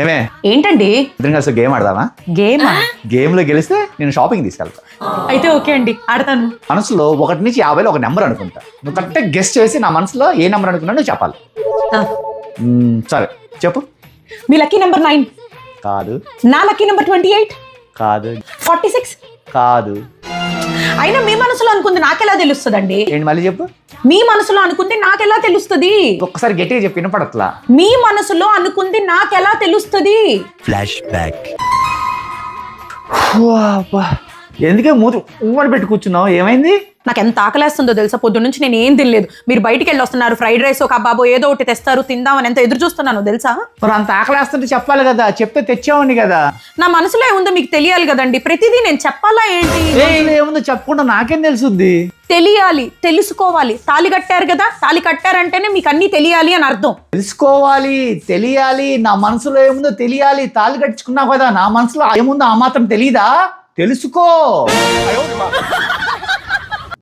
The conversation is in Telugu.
ఏమే ఏంటండి ఇద్దరం కలిసి గేమ్ ఆడదామా? గేమ్ గేమ్ లో గెలిస్తే నేను షాపింగ్ తీసుకెళ్తా. అయితే ఓకే అండి, ఆడతాను. మనసులో 1 నుంచి 50లో ఒక నెంబర్ అనుకుంటా. నువ్వు కరెక్ట్గా గెస్ట్ చేసి నా మనసులో ఏ నెంబర్ అనుకున్నా నువ్వు చెప్పాలి. సరే చెప్పు. మీ లక్కీ నెంబర్ 9. కాదు. నా లక్కీ నెంబర్ 28. కాదు. 46. కాదు. అయినా మీ మనసులో అనుకుంది నాకెలా తెలుస్తుందండి? ఏంటి మళ్ళీ చెప్పు. మీ మనసులో అనుకుంది నాకెలా తెలుస్తుంది? ఒక్కసారి గట్టిగా చెప్పి వినపడట్లా. మీ మనసులో అనుకుంది నాకెలా తెలుస్తుంది? Flash back. ఎందుకే మూతి ఉమ్మడి పెట్టి కూర్చున్నావు? ఏమైంది? నాకు ఎంత ఆకలేస్తుందో తెలుసా? పొద్దున్న నుంచి నేను ఏం తినలేదు. మీరు బయటికి వెళ్ళి వస్తున్నారు, ఫ్రైడ్ రైస్ కబాబో ఏదో ఒకటి తెస్తారు తిందామని ఎంత ఎదురు చూస్తున్నానో తెలుసా? మరి అంత ఆకలేస్తుంటే చెప్పాలి కదా, చెప్తే తెచ్చావని కదా. నా మనసులో ఏముందో మీకు తెలియాలి కదండి. ప్రతిదీ నేను చెప్పాలా ఏంటి? ఏముందో చెప్పకుండా నాకేం తెలుసుద్ది? తెలియాలి, తెలుసుకోవాలి. తాళి కట్టారు కదా, తాళి కట్టారంటేనే మీకు అన్ని తెలియాలి అని అర్థం. తెలుసుకోవాలి, తెలియాలి, నా మనసులో ఏముందో తెలియాలి. తాళి కట్టుకున్నావు కదా, నా మనసులో ఏముందో ఆ మాత్రం తెలీదా? తెలుసుకో.